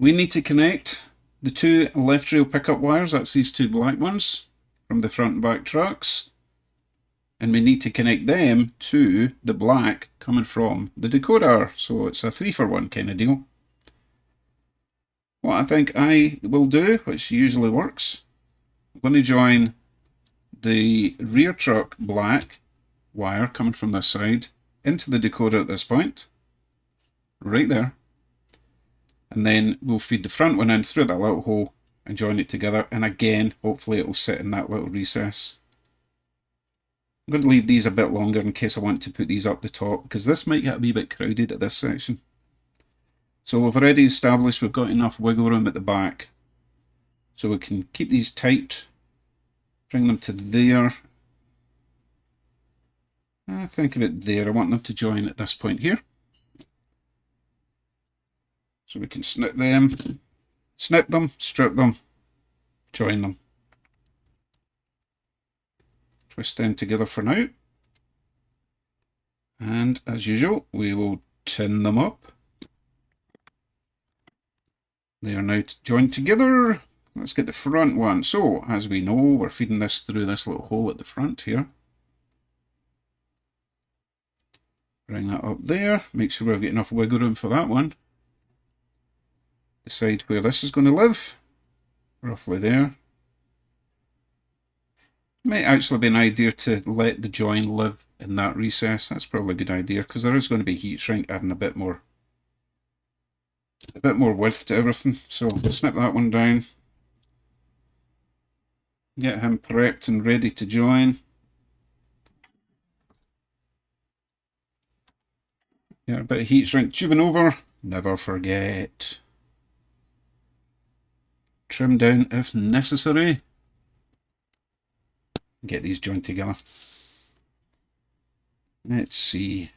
We need to connect the two left rail pickup wires, that's these two black ones, from the front and back trucks. And we need to connect them to the black coming from the decoder. So it's a 3-for-1 kind of deal. What I think I will do, which usually works, I'm going to join the rear truck black wire coming from this side into the decoder at this point, right there. And then we'll feed the front one in through that little hole and join it together. And again, hopefully it will sit in that little recess. I'm going to leave these a bit longer in case I want to put these up the top, because this might get a wee bit crowded at this section. So we've already established we've got enough wiggle room at the back. So we can keep these tight, bring them to there. I think of it there. I want them to join at this point here. So we can snip them, strip them, join them. Twist them together for now. And as usual, we will tin them up. They are now joined together. Let's get the front one. So, as we know, we're feeding this through this little hole at the front here. Bring that up there. Make sure we've got enough wiggle room for that one. Decide where this is going to live. Roughly there. Might actually be an idea to let the join live in that recess. That's probably a good idea, because there is going to be heat shrink adding a bit more width to everything. So we'll snip that one down. Get him prepped and ready to join. Get a bit of heat shrink tubing over. Never forget. Trim down if necessary. Get these joined together. Let's see.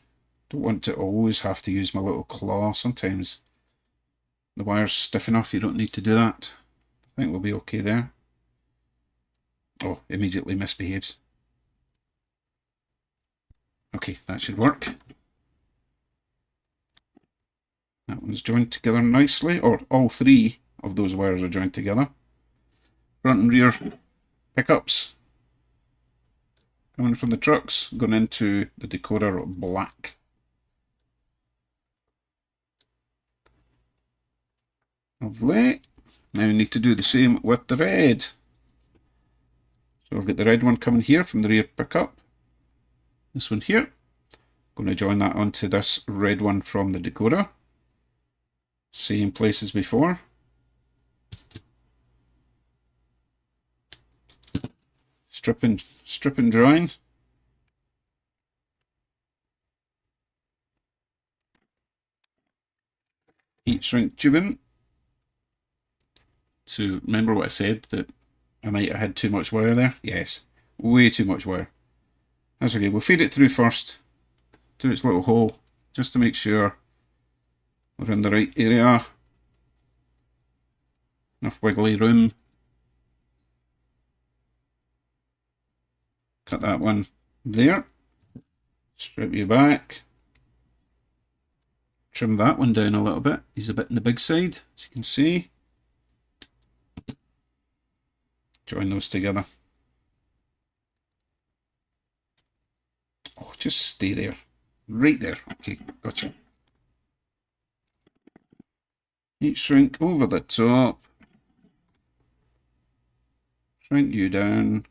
Don't want to always have to use my little claw. Sometimes the wire's stiff enough you don't need to do that. I think we'll be okay there. Oh, immediately misbehaves. Okay, that should work. That one's joined together nicely, or all three of those wires are joined together. Front and rear pickups coming from the trucks, going into the decoder black. Lovely. Now we need to do the same with the red. So we've got the red one coming here from the rear pickup. This one here. Going to join that onto this red one from the decoder. Same place as before. Strip and join. Heat shrink tubing. So remember what I said, that I might have had too much wire there? Yes, way too much wire. That's okay, we'll feed it through first to its little hole, just to make sure we're in the right area. Enough wiggly room. Cut that one there. Strip you back. Trim that one down a little bit. He's a bit on the big side, as you can see. Join those together. Oh, just stay there. Right there. Okay, gotcha. Heat shrink over the top. Shrink you down.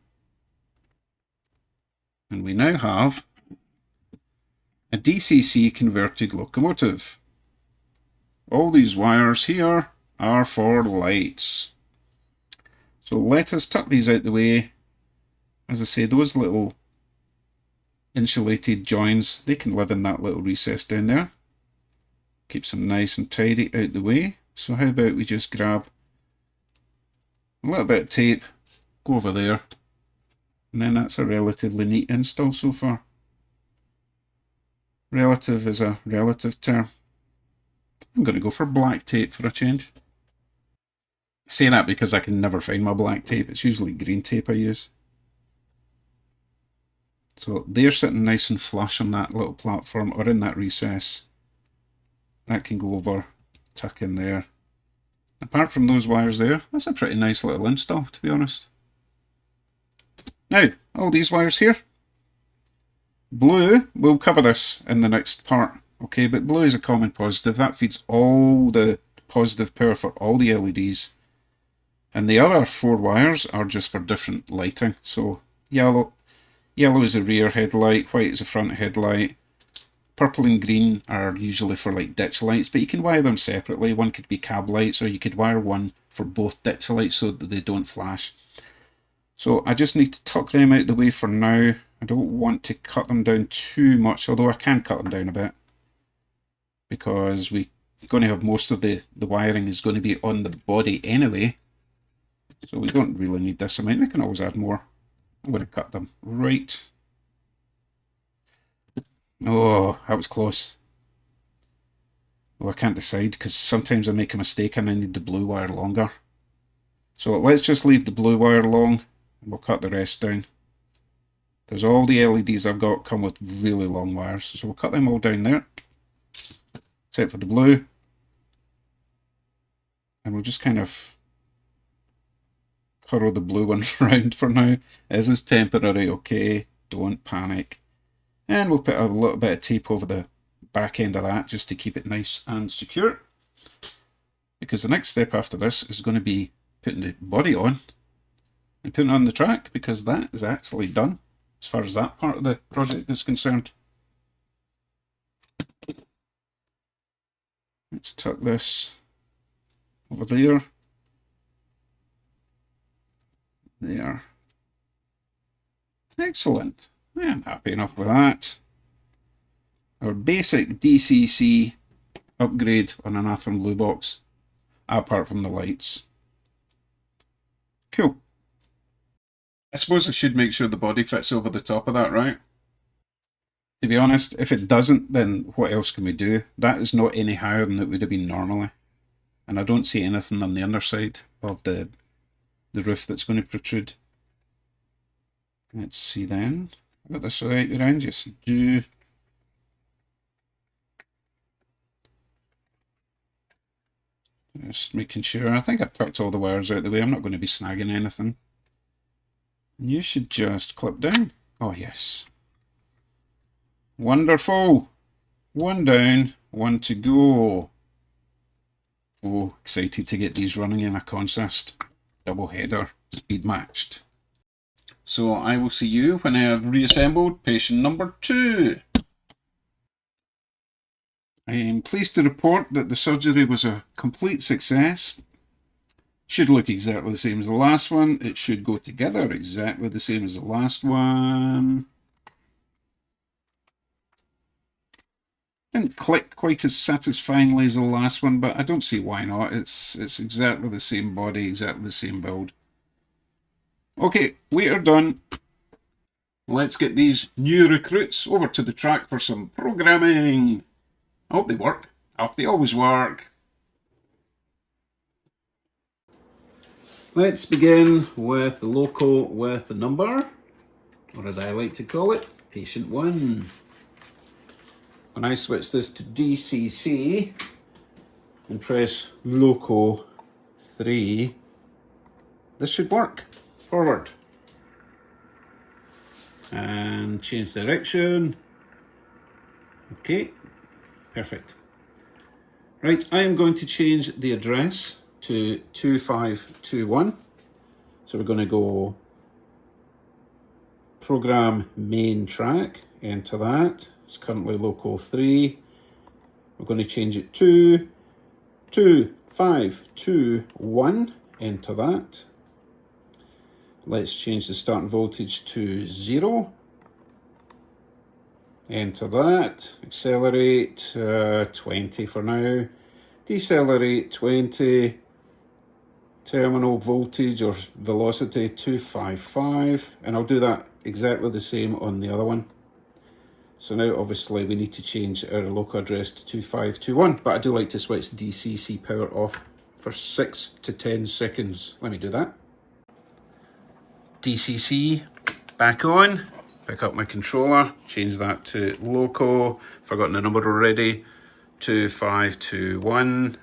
And we now have a DCC converted locomotive. All these wires here are for lights. So let us tuck these out the way. As I say, those little insulated joins, they can live in that little recess down there. Keeps them nice and tidy out the way. So how about we just grab a little bit of tape, go over there, and then that's a relatively neat install so far. Relative is a relative term. I'm going to go for black tape for a change. I say that because I can never find my black tape. It's usually green tape I use. So they're sitting nice and flush on that little platform or in that recess. That can go over, tuck in there. Apart from those wires there, that's a pretty nice little install, to be honest. Now, all these wires here. Blue, we'll cover this in the next part, okay, but blue is a common positive. That feeds all the positive power for all the LEDs. And the other 4 wires are just for different lighting. So yellow is the rear headlight, white is the front headlight. Purple and green are usually for like ditch lights, but you can wire them separately. One could be cab lights, or you could wire one for both ditch lights so that they don't flash. So I just need to tuck them out the way for now. I don't want to cut them down too much, although I can cut them down a bit, because we're going to have most of the wiring is going to be on the body anyway. So we don't really need this amount. We can always add more. I'm going to cut them right. Oh, that was close. Oh, I can't decide because sometimes I make a mistake and I need the blue wire longer. So let's just leave the blue wire long and we'll cut the rest down. Because all the LEDs I've got come with really long wires. So we'll cut them all down there. Except for the blue. And we'll just kind of curl the blue one around for now. This is temporary, okay? Don't panic. And we'll put a little bit of tape over the back end of that just to keep it nice and secure. Because the next step after this is going to be putting the body on and putting it on the track, because that is actually done as far as that part of the project is concerned. Let's tuck this over there. There. Excellent. I'm happy enough with that. Our basic DCC upgrade on an Athearn Blue Box, apart from the lights. Cool. I suppose I should make sure the body fits over the top of that, right? To be honest, if it doesn't, then what else can we do? That is not any higher than it would have been normally. And I don't see anything on the underside of the roof that's going to protrude. Let's see then. Got this right around, yes, do. Just making sure. I think I've tucked all the wires out of the way. I'm not going to be snagging anything. And you should just clip down. Oh, yes. Wonderful. One down, one to go. Oh, excited to get these running in a consist. Double header, speed matched. So I will see you when I have reassembled patient number 2. I am pleased to report that the surgery was a complete success. Should look exactly the same as the last one. It should go together exactly the same as the last one. Didn't click quite as satisfyingly as the last one, but I don't see why not. It's exactly the same body, exactly the same build. Okay, we are done. Let's get these new recruits over to the track for some programming. I hope they work. I hope they always work. Let's begin with the loco with the number, or as I like to call it, patient 1. When I switch this to DCC and press loco 3, this should work. Forward. And change direction. Okay, perfect. Right, I am going to change the address to 2521. So we're going to go program main track, enter that. It's currently loco 3. We're going to change it to 2521, enter that. Let's change the starting voltage to 0. Enter that. Accelerate 20 for now. Decelerate 20. Terminal voltage or velocity 255. And I'll do that exactly the same on the other one. So now obviously we need to change our local address to 2521, but I do like to switch DCC power off for 6 to 10 seconds. Let me do that. DCC back on. Pick up my controller, change that to loco, forgotten the number already, 2521,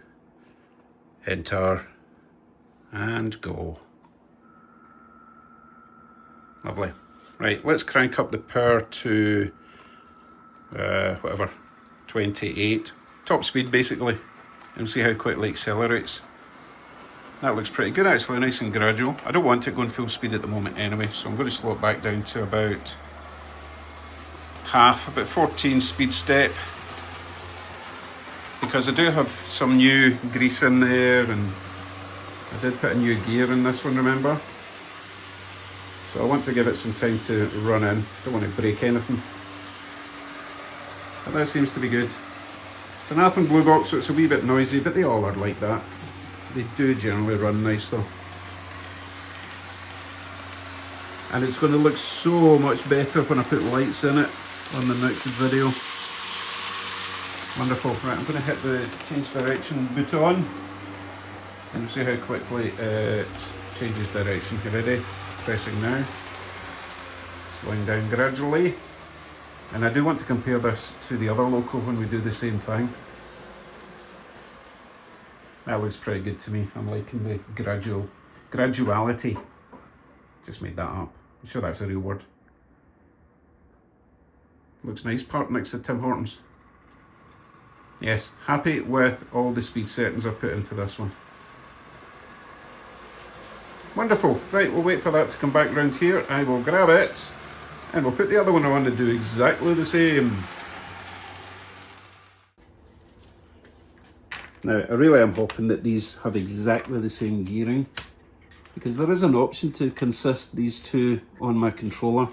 enter, and go. Lovely. Right, let's crank up the power to whatever, 28, top speed basically, and see how quickly it accelerates. That looks pretty good actually, nice and gradual. I don't want it going full speed at the moment anyway, so I'm going to slow it back down to about half, about 14 speed step, because I do have some new grease in there, and I did put a new gear in this one, remember? So I want to give it some time to run in, don't want to break anything. But that seems to be good. It's an Athearn blue box, so it's a wee bit noisy, but they all are like that. They do generally run nice though. And it's going to look so much better when I put lights in it on the next video. Wonderful. Right, I'm going to hit the change direction boot on and see how quickly it changes direction. You ready? Pressing now. Slowing down gradually. And I do want to compare this to the other loco when we do the same thing. That looks pretty good to me. I'm liking the graduality. Just made that up. I'm sure that's a real word. Looks nice, parked next to Tim Hortons. Yes, happy with all the speed settings I've put into this one. Wonderful. Right, we'll wait for that to come back round here. I will grab it and we'll put the other one on and do exactly the same. Now, I really am hoping that these have exactly the same gearing, because there is an option to consist these two on my controller.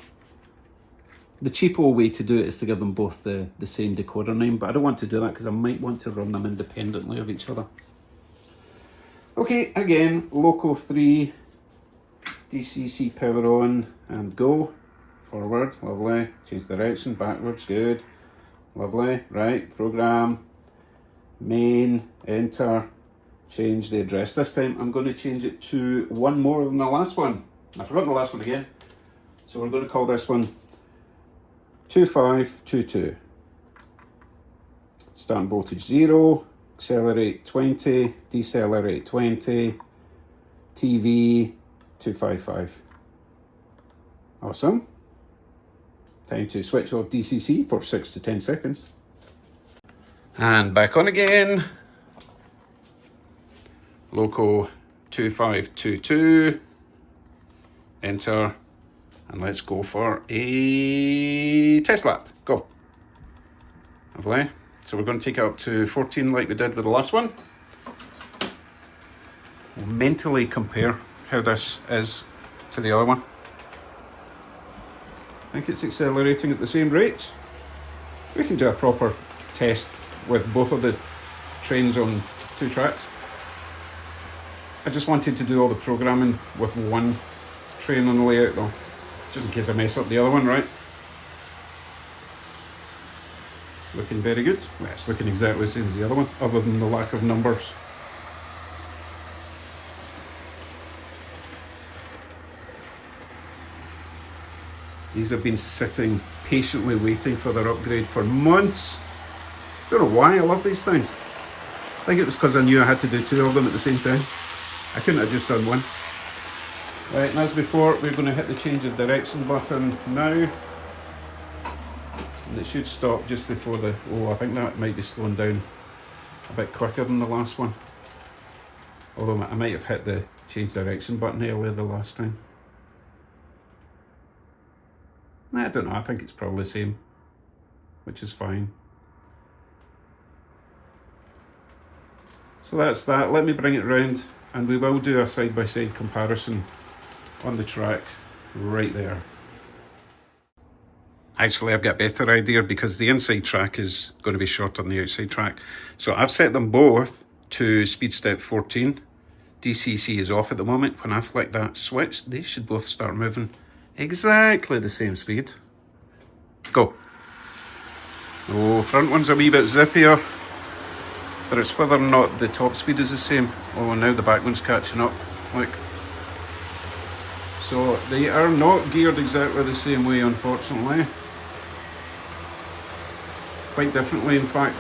The cheapo way to do it is to give them both the same decoder name, but I don't want to do that because I might want to run them independently of each other. Okay, again, Loco 3, DCC power on and go. Forward, lovely. Change direction, backwards, good. Lovely, right, program, main, enter, change the address. This time I'm going to change it to one more than the last one. I forgot the last one again. So we're going to call this one 2522. Starting voltage 0, accelerate 20, decelerate 20, TV 255. Awesome. Time to switch off DCC for 6 to 10 seconds. And back on again. Loco 2522. Enter. And let's go for a test lap. Go. Lovely. So we're going to take it up to 14 like we did with the last one. We'll mentally compare how this is to the other one. I think it's accelerating at the same rate. We can do a proper test with both of the trains on 2 tracks. I just wanted to do all the programming with one train on the layout though, just in case I mess up the other one, right? It's looking very good. Well, it's looking exactly the same as the other one, other than the lack of numbers. These have been sitting patiently waiting for their upgrade for months. Don't know why I love these things. I think it was because I knew I had to do 2 of them at the same time. I couldn't have just done one. Right, and as before, we're going to hit the change of direction button now. And it should stop just before the... Oh, I think that might be slowing down a bit quicker than the last one. Although I might have hit the change direction button earlier the last time. I don't know, I think it's probably the same, which is fine. So that's that. Let me bring it round and we will do a side-by-side comparison on the track right there. Actually, I've got a better idea because the inside track is going to be shorter than the outside track. So I've set them both to speed step 14. DCC is off at the moment. When I flick that switch, they should both start moving exactly the same speed. Go. Oh, front one's a wee bit zippier, but it's whether or not the top speed is the same. Oh, now the back one's catching up. Look. So they are not geared exactly the same way, unfortunately. Quite differently, in fact.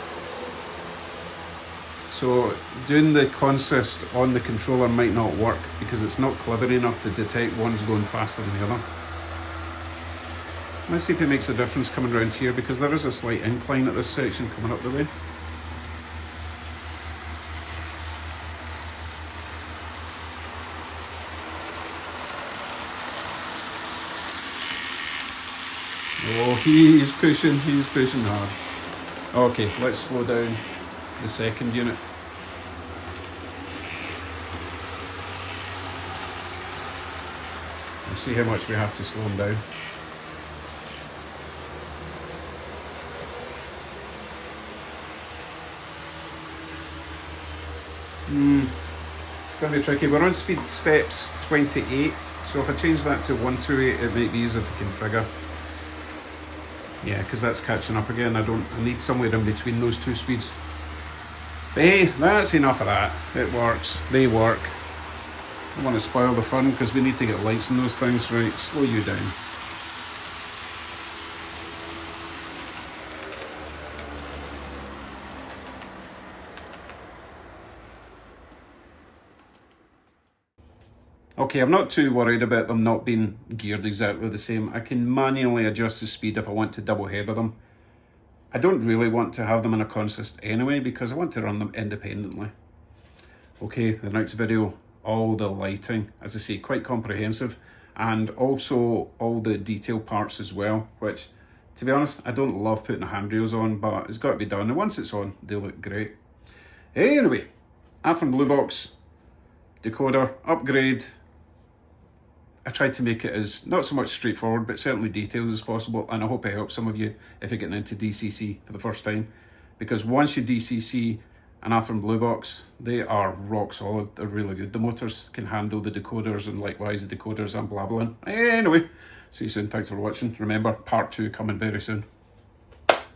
So doing the consist on the controller might not work because it's not clever enough to detect one's going faster than the other. Let's see if it makes a difference coming around here, because there is a slight incline at this section coming up the way. Oh, he's pushing hard. Okay, let's slow down the second unit. We'll see how much we have to slow him down. It's going to be tricky. We're on speed steps 28, so if I change that to 128, it might be easier to configure. Yeah, because that's catching up again. I need somewhere in between those two speeds. But hey, that's enough of that. It works. They work. I don't want to spoil the fun because we need to get lights on those things. Right, slow you down. Okay, I'm not too worried about them not being geared exactly the same. I can manually adjust the speed if I want to double header them. I don't really want to have them in a consist anyway because I want to run them independently. Okay, the next video, all the lighting, as I say, quite comprehensive, and also all the detail parts as well, which, to be honest, I don't love putting the handrails on, but it's got to be done, and once it's on, they look great. Anyway, Athearn Blue Box, decoder, upgrade. I tried to make it as not so much straightforward, but certainly detailed as possible, and I hope I help some of you if you're getting into DCC for the first time, because once you DCC an Athearn Blue Box, they are rock solid. They're really good. The motors can handle the decoders, and likewise the decoders I'm blabbling. Anyway, see you soon. Thanks for watching. Remember, part 2 coming very soon.